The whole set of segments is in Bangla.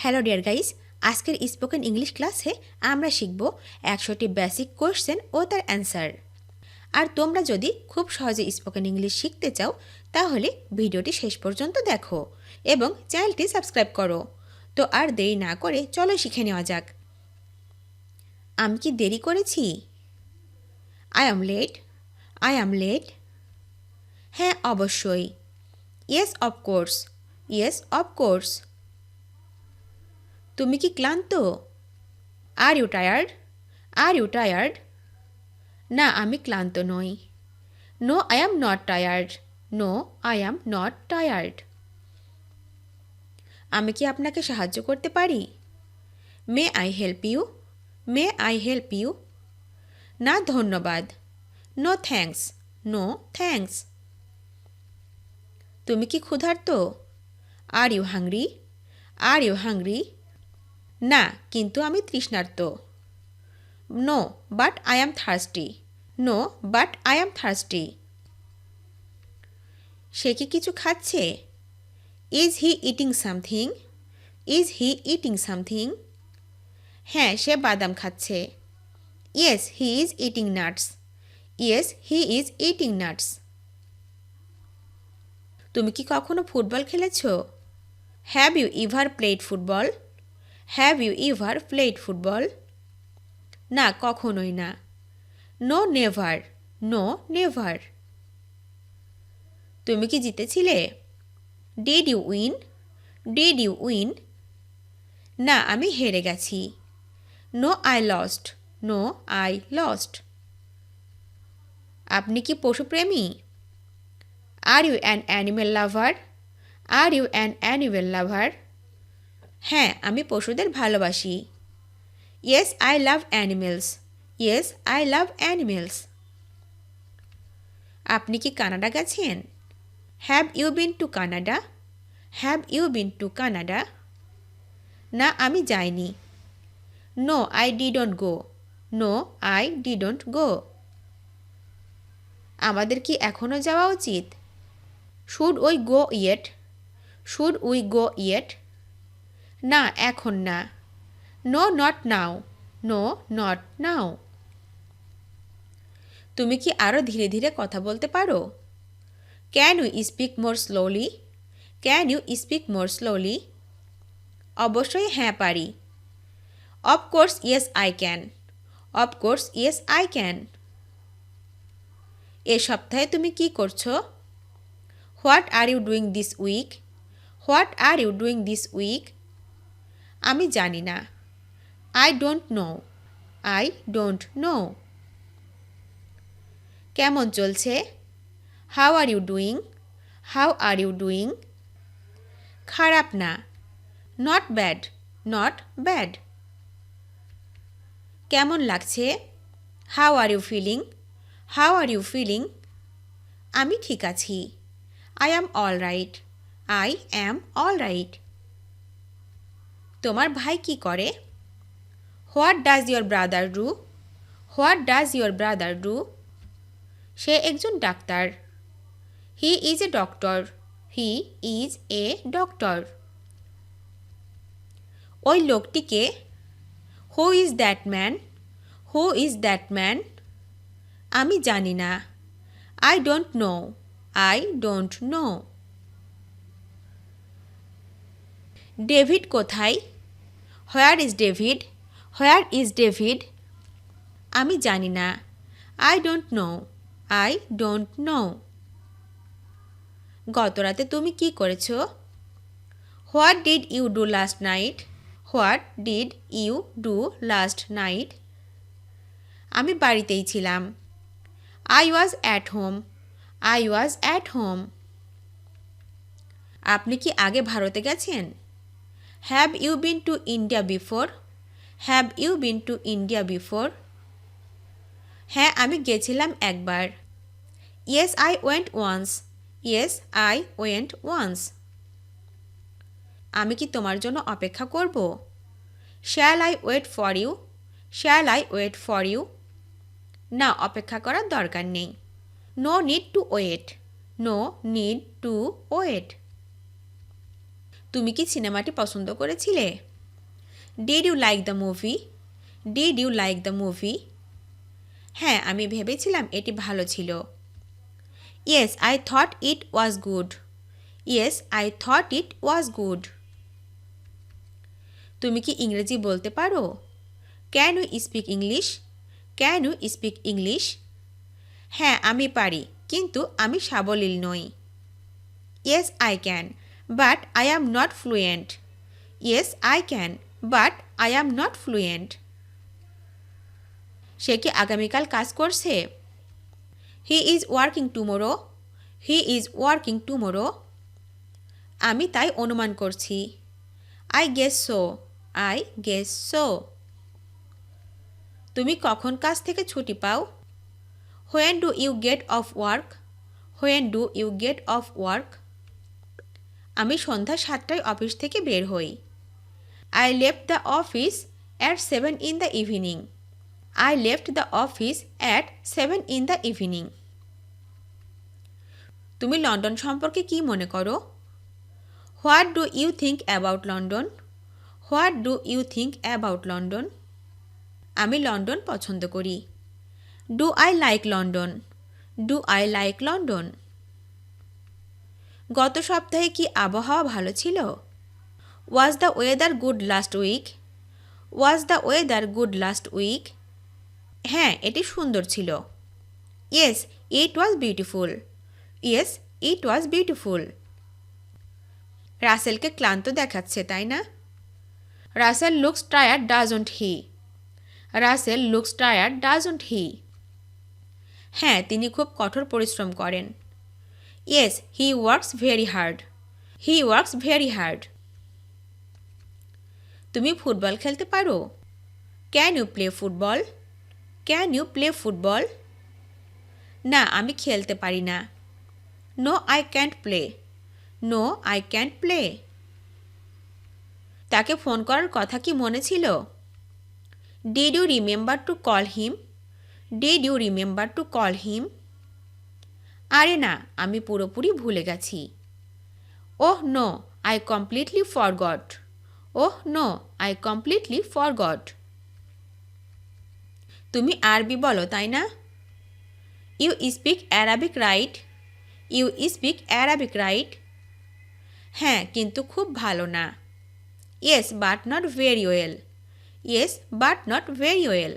হ্যালো ডিয়ার গাইস, আজকের স্পোকেন ইংলিশ ক্লাসে আমরা শিখব 100টি বেসিক কোয়েশ্চেন ও তার অ্যান্সার। আর তোমরা যদি খুব সহজে স্পোকেন ইংলিশ শিখতে চাও তাহলে ভিডিওটি শেষ পর্যন্ত দেখো এবং চ্যানেলটি সাবস্ক্রাইব করো। তো আর দেরি না করে চলো শিখে নেওয়া যাক। আমি কি দেরি করেছি? I am late. I am late. হ্যাঁ, অবশ্যই। Yes of course. Yes of course. তুমি কি ক্লান্ত? Are you tired? Are you tired? না, আমি ক্লান্ত নই। No, I am not tired. No, I am not tired. আমি কি আপনাকে সাহায্য করতে পারি? May I help you? May I help you? না, ধন্যবাদ। No thanks. No thanks. তুমি কি ক্ষুধার্ত? Are you hungry? Are you hungry? না, কিন্তু আমি তৃষ্ণার্ত। No, but I am thirsty. No, but I am thirsty. সে কি কিছু খাচ্ছে? Is he eating something? Is he eating something? হ্যাঁ, সে বাদাম খাচ্ছে। Yes, he is eating nuts. Yes, he is eating nuts. তুমি কি কখনো ফুটবল খেলেছ? Have you ever played football? Have you ever played football? না, কখনোই না। No never. No never. তুমি কি জিতেছিলে? Did you win? Did you win? না, আমি হেরে গেছি। No I lost. No I lost. আপনি কি পশুপ্রেমী? Are you an animal lover? Are you an animal lover? হ্যাঁ, আমি পশুদের ভালোবাসি। Yes, I love animals. Yes, I love animals. আপনি কি কানাডা গেছেন? Have you been to Canada? Have you been to Canada? না, আমি যাইনি। No, I didn't go. No, I didn't go. আমাদের কি এখনও যাওয়া উচিত? Should we go yet? Should we go yet? না, এখন না। No, not now. No, not now. তুমি কি আরও ধীরে ধীরে কথা বলতে পারো? Can you speak more slowly? Can you speak more slowly? অবশ্যই হ্যাঁ, পারি। Of course yes I can. Of course yes I can. এ সপ্তাহে তুমি কি করছো? What are you doing this week? What are you doing this week? আমি জানি না। I don't know. I don't know. কেমন চলছে? How are you doing? How are you doing? খারাপ না। Not bad. Not bad. কেমন লাগছে? How are you feeling? How are you feeling? আমি ঠিক আছি। I am all right. I am all right. তোমার ভাই কি করে? What does your brother do? What does your brother do? সে একজন ডাক্তার। He is a doctor. He is a doctor. ওই লোকটিকে? Who is that man? Who is that man? আমি জানি না। I don't know. I don't know. David কোথায়? Where is David? Where is David? আমি জানি না। I don't know. I don't know. গতরাতে তুমি কি করেছো? What did you do last night? What did you do last night? আমি বাড়িতেই ছিলাম। I was at home. I was at home. আপনি কি আগে ভারতে গেছেন? Have you been to India before? Have you been to India before? হ্যাঁ, আমি গেছিলাম একবার। Yes, I went once. Yes, I went once. আমি কি তোমার জন্য অপেক্ষা করব? Shall I wait for you? Shall I wait for you? না, অপেক্ষা করার দরকার নেই। No need to wait. No need to wait. তুমি কি সিনেমাটি পছন্দ করেছিলে? Did you like the movie? Did you like the movie? হ্যাঁ, আমি ভেবেছিলাম এটি ভালো ছিল। Yes, I thought it was good. Yes, I thought it was good. তুমি কি ইংরেজি বলতে পারো? Can you speak English? Can you speak English? হ্যাঁ, আমি পারি, কিন্তু আমি সাবলীল নই। Yes, I can, but I am not fluent. Yes, I can, but I am not fluent. সে কি আগামীকাল কাজ করছে? He is working tomorrow. He is working tomorrow. আমি তাই অনুমান করছি। I guess so. I guess so. তুমি কখন কাজ থেকে ছুটি পাও? When do you get off work? When do you get off work? আমি সন্ধ্যা 7টায় অফিস থেকে বের হই। I left the office at 7 in the evening. I left the office at 7 in the evening. তুমি লন্ডন সম্পর্কে কি মনে করো? What do you think about London? What do you think about London? আমি লন্ডন পছন্দ করি। Do I like London? Do I like London? গত সপ্তাহে কি আবহাওয়া ভালো ছিল? ওয়াজ the weather good last week? Was the weather good last week? হ্যাঁ, এটি সুন্দর ছিল। Yes, it was beautiful. Yes, it was beautiful. রাসেলকে ক্লান্ত দেখাচ্ছে, তাই না? Russell looks tired, doesn't he? Russell looks tired, doesn't he? হ্যাঁ, তিনি খুব কঠোর পরিশ্রম করেন। Yes, he works very hard. He works very hard. তুমি ফুটবল খেলতে পারো? Can you play football? Can you play football? না, আমি খেলতে পারি না। No, I can't play. No, I can't play. তাকে ফোন করার কথা কি মনে ছিল? Did you remember to call him? Did you remember to call him? আরে না, আমি পুরোপুরি ভুলে গেছি। Oh no, I completely forgot. Oh no, I completely forgot. তুমি আরবি বলো, তাই না? You speak Arabic right? You speak Arabic right? হ্যাঁ, কিন্তু খুব ভালো না। Yes, but not very well. Yes, but not very well.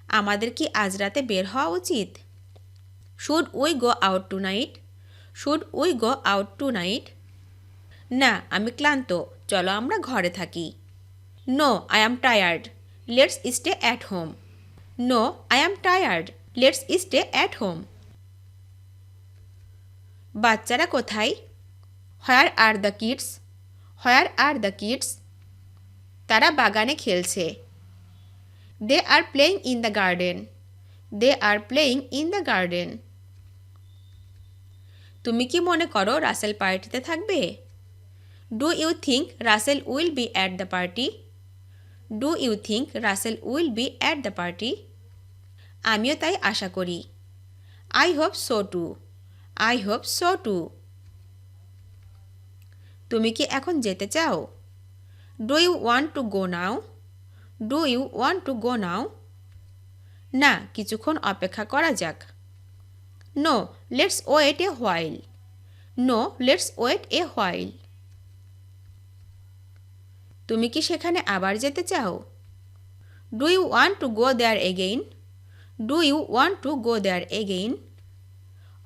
আমাদের কি আজ রাতে বের হওয়া উচিত? Should we go out tonight? Should we go out tonight? না, আমি ক্লান্ত, চলো আমরা ঘরে থাকি। No, I am tired, let's stay at home. No, I am tired, let's stay at home. বাচ্চারা কোথায়? Where are the kids? Where are the kids? তারা বাগানে খেলছে। They are playing in the garden. They are playing in the garden. তুমি কি মনে করো রাসেল পার্টিতে থাকবে? Do you think Russell will be at the party? Do you think Russell will be at the party? আমিও তাই আশা করি। I hope so too. I hope so too. তুমি কি এখন যেতে চাও? Do you want to go now? Do you want to go now? না, কিছুক্ষণ অপেক্ষা করা যাক। No, let's wait a while. No, let's wait a while. তুমি কি সেখানে আবার যেতে চাও? Do you want to go there again? Do you want to go there again?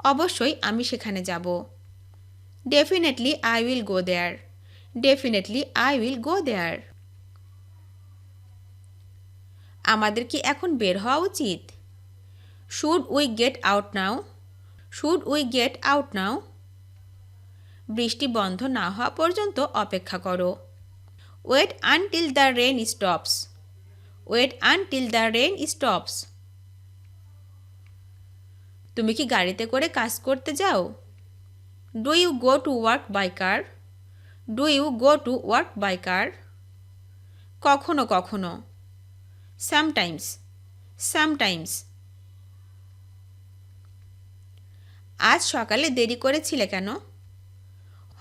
অবশ্যই আমি সেখানে যাব। Definitely I will go there. Definitely I will go there. আমাদের কি এখন বের হওয়া উচিত? Should we get out now? Should we get out now? বৃষ্টি বন্ধ না হওয়া পর্যন্ত অপেক্ষা করো। Wait until the rain stops. Wait until the rain stops. তুমি কি গাড়িতে করে কাজ করতে যাও? Do you go to work by car? Do you go to work by car? কখনো কখনো। সামটাইমস। সামটাইমস। আজ সকালে দেরি করেছিলে কেন?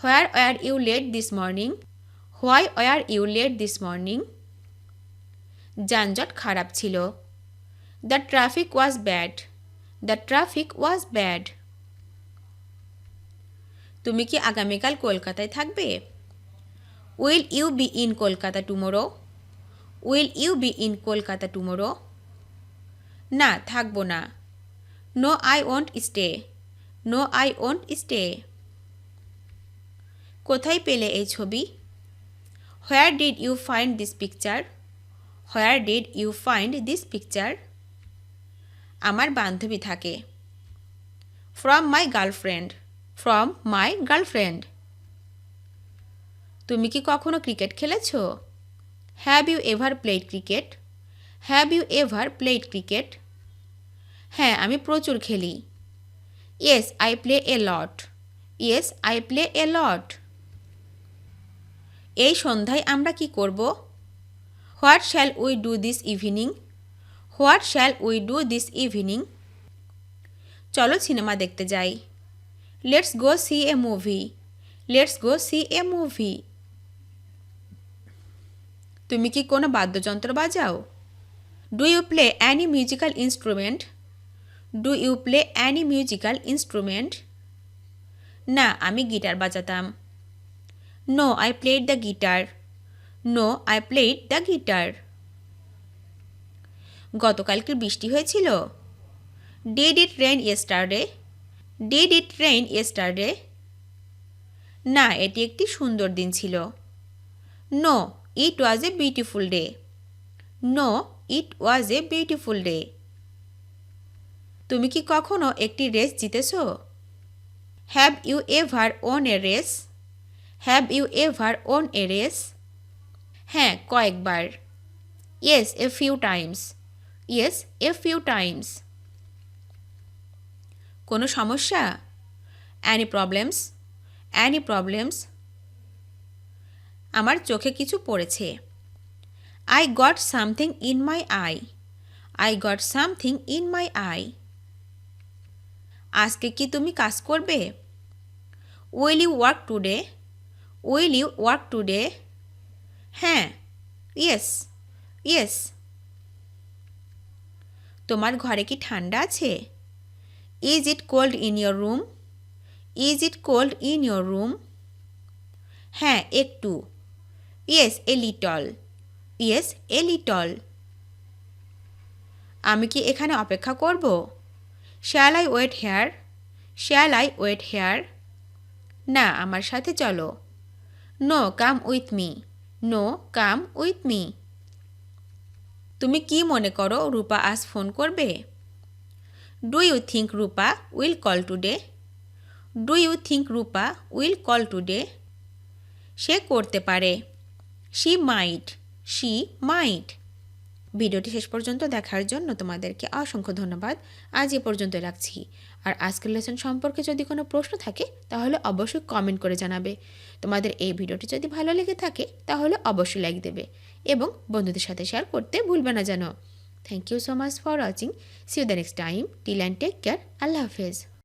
Where were you late this morning? Why were you late this morning? যানজট খারাপ ছিল। The traffic was bad. The traffic was bad. তুমি কি আগামীকাল কলকাতায় থাকবে? Will you be in Kolkata tomorrow? Will you be in Kolkata tomorrow? না, থাকবো না। No I won't stay. No I won't stay. কোথায় পেলে এই ছবি? Where did you find this picture? Where did you find this picture? আমার বান্ধবী থাকে। From my girlfriend. From my girlfriend. তুমি কি কখনো ক্রিকেট খেলেছো? Have you ever played cricket? Have you ever played cricket? হ্যাঁ, আমি প্রচুর খেলি। Yes I play a lot. Yes I play a lot. এই সন্ধ্যায় আমরা কি করব? What shall we do this evening? What shall we do this evening? চলো সিনেমা দেখতে যাই। Let's go see a movie. Let's go see a movie. তুমি কি কোনো বাদ্যযন্ত্র বাজাও? Do you play any musical instrument? Do you play any musical instrument? না, আমি গিটার বাজাতাম। No I played the guitar. No I played the guitar. গতকাল কি বৃষ্টি হয়েছিল? Did it rain yesterday? Did it rain yesterday? না, এটি একটি সুন্দর দিন ছিল। No it was a beautiful day. No it was a beautiful day. তুমি কি কখনো একটি রেস জিতেছো? Have you ever won a race? Have you ever won a race? হ্যাঁ, কয়েকবার। Yes a few times. Yes a few times. কোনো সমস্যা? Any problems? Any problems? আমার চোখে কিছু পড়েছে। I got something in my eye. I got something in my eye. আজকে কি তুমি কাজ করবে? Will you work today? Will you work today? হ্যাঁ, ইয়েস ইয়েস। তোমার ঘরে কি ঠান্ডা আছে? Is it cold in your room? Is it cold in your room? হ্যাঁ, একটু। Yes a little. Yes a little. আমি কি এখানে অপেক্ষা করব? Shall I wait here? Shall I wait here? না, আমার সাথে চলো। No come with me. No come with me. তুমি কি মনে করো রূপা আজ ফোন করবে? Do you think Rupa will call today? Do you think Rupa will call today? সে করতে পারে। She might. She might. ভিডিওটি শেষ পর্যন্ত দেখার জন্য তোমাদেরকে অসংখ্য ধন্যবাদ। আজ এ পর্যন্ত রাখছি। আর আজকের লেসন সম্পর্কে যদি কোনো প্রশ্ন থাকে তাহলে অবশ্যই কমেন্ট করে জানাবে। তোমাদের এই ভিডিওটি যদি ভালো লেগে থাকে তাহলে অবশ্যই লাইক দেবে এবং বন্ধুদের সাথে শেয়ার করতে ভুলবে না যেন। Thank you so much for watching. See you the next time. Till and take care. আল্লাহ হাফেজ।